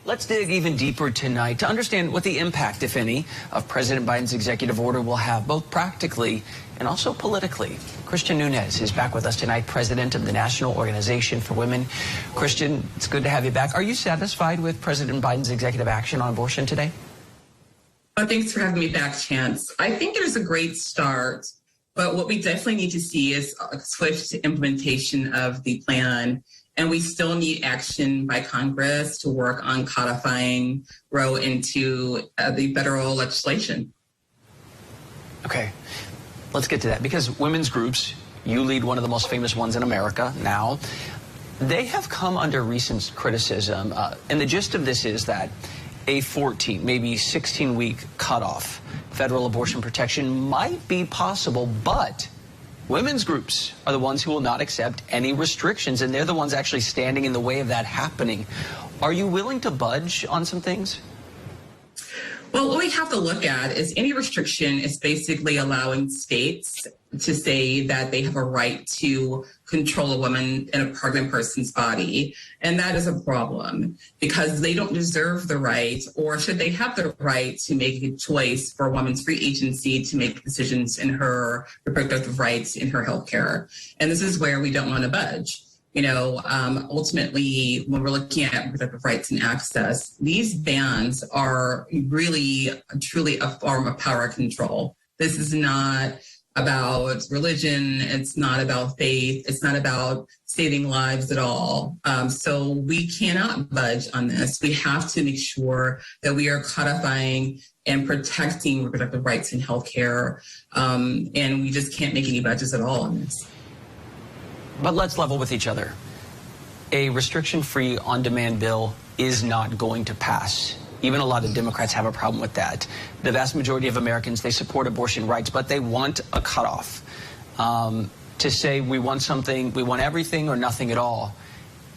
Let's dig even deeper tonight to understand what the impact, if any, of President Biden's executive order will have, both practically and also politically. Christian Nunez is back with us tonight, president of the National Organization for Women. Christian, it's good to have you back. Are you satisfied with President Biden's executive action on abortion today? Well, thanks for having me back, Chance. I think it is a great start, but what we definitely need to see is a swift implementation of the plan. And we still need action by Congress to work on codifying Roe into the federal legislation. Okay, let's get to that, because women's groups, you lead one of the most famous ones in America now, they have come under recent criticism. And the gist of this is that a 14, maybe 16-week cutoff, federal abortion protection might be possible, but women's groups are the ones who will not accept any restrictions, and they're the ones actually standing in the way of that happening. Are you willing to budge on some things? Well, what we have to look at is any restriction is basically allowing states to say that they have a right to control a woman and a pregnant person's body. And that is a problem because they don't deserve the right, or should they have the right to make a choice for a woman's free agency to make decisions in her reproductive rights in her healthcare. And this is where we don't want to budge. You know, ultimately, when we're looking at reproductive rights and access, these bans are really, truly a form of power control. This is not about religion. It's not about faith. It's not about saving lives at all. So we cannot budge on this. We have to make sure that we are codifying and protecting reproductive rights in healthcare. And we just can't make any budges at all on this. But let's level with each other. A restriction-free on-demand bill is not going to pass. Even a lot of Democrats have a problem with that. The vast majority of Americans, they support abortion rights, but they want a cutoff. To say we want something, we want everything or nothing at all.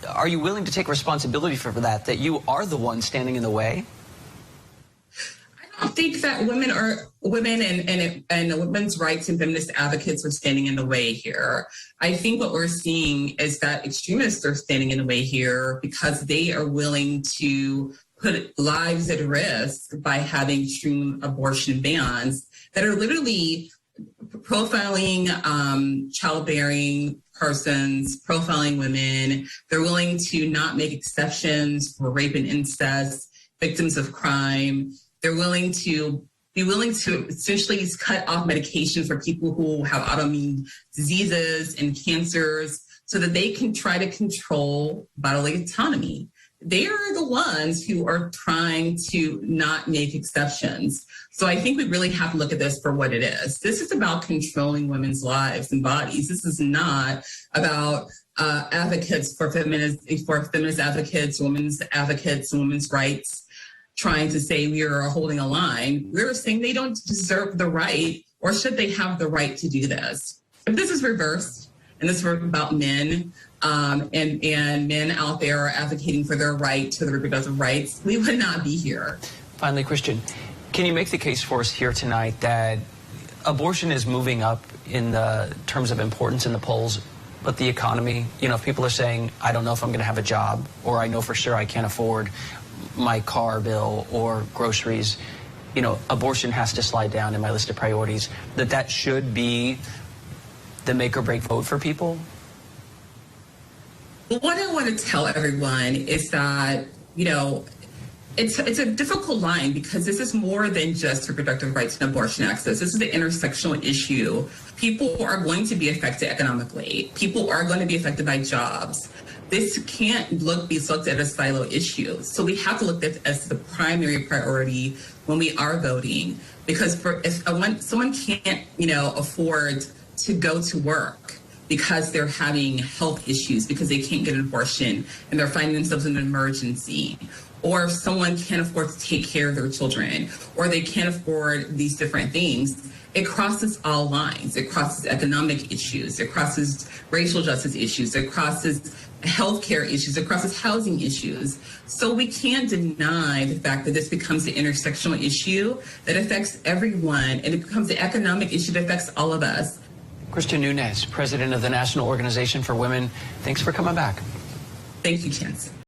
Are you willing to take responsibility for that you are the one standing in the way? I don't think that women and women's rights and feminist advocates are standing in the way here. I think what we're seeing is that extremists are standing in the way here because they are willing to put lives at risk by having extreme abortion bans that are literally profiling childbearing persons, profiling women. They're willing to not make exceptions for rape and incest, victims of crime. They're willing to essentially cut off medications for people who have autoimmune diseases and cancers so that they can try to control bodily autonomy. They are the ones who are trying to not make exceptions. So I think we really have to look at this for what it is. This is about controlling women's lives and bodies. This is not about advocates for feminist advocates, women's advocates, and women's rights trying to say we are holding a line. We're saying they don't deserve the right, or should they have the right to do this? If this is reversed, and this is about men, and men out there are advocating for their right to the reproductive rights, we would not be here. Finally, Christian, can you make the case for us here tonight that abortion is moving up in the terms of importance in the polls, but the economy, you know, if people are saying, I don't know if I'm going to have a job, or I know for sure I can't afford my car bill or groceries, you know, abortion has to slide down in my list of priorities, that should be the make or break vote for people? Well, what I want to tell everyone is that, you know, it's a difficult line because this is more than just reproductive rights and abortion access. This is the intersectional issue. People are going to be affected economically. People are going to be affected by jobs. This can't be looked at as a silo issue. So we have to look at it as the primary priority when we are voting. Because if someone can't, you know, afford to go to work because they're having health issues, because they can't get an abortion and they're finding themselves in an emergency, or if someone can't afford to take care of their children, or they can't afford these different things, it crosses all lines. It crosses economic issues. It crosses racial justice issues. It crosses healthcare issues. It crosses housing issues. So we can't deny the fact that this becomes the intersectional issue that affects everyone, and it becomes the economic issue that affects all of us. Christian Nunez, president of the National Organization for Women, thanks for coming back. Thank you, Chance.